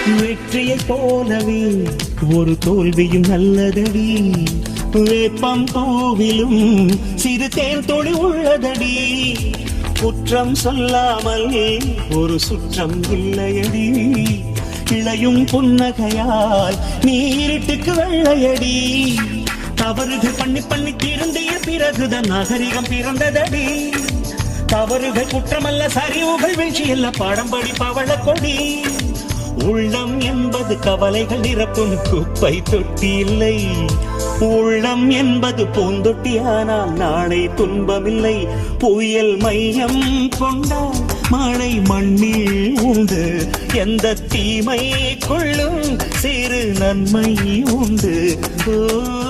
வெற்றியை போலவே ஒரு தோல்வியும் நல்லதடி. வேப்பம் பூவிலும் சிறு தேன் துளி உள்ளதடி. குற்றம் சொல்லாமல் ஒரு சுற்றம் இல்லையடி. இளையும் புன்னகையால் நீரிட்டுக்கு வெள்ளையடி. தவறுகள் பண்ணி பண்ணி திருந்திய பிறகுதான் நாகரிகம் பிறந்ததடி. தவறுகள் குற்றமல்ல, சரிவுகள் வீழ்ச்சியல்ல, பாடம்படி பவள கொடி. உள்ளம் என்பது கவலைகள் நிரப்பும் குப்பை தொட்டி இல்லை. உள்ளம் என்பது பூந்தொட்டியானால் நாளை துன்பமில்லை. புயல் மையம் கொண்டால் மழை மண்ணில் உண்டு. எந்த தீமை கொள்ளும் சிறு நன்மை உண்டு. ஓ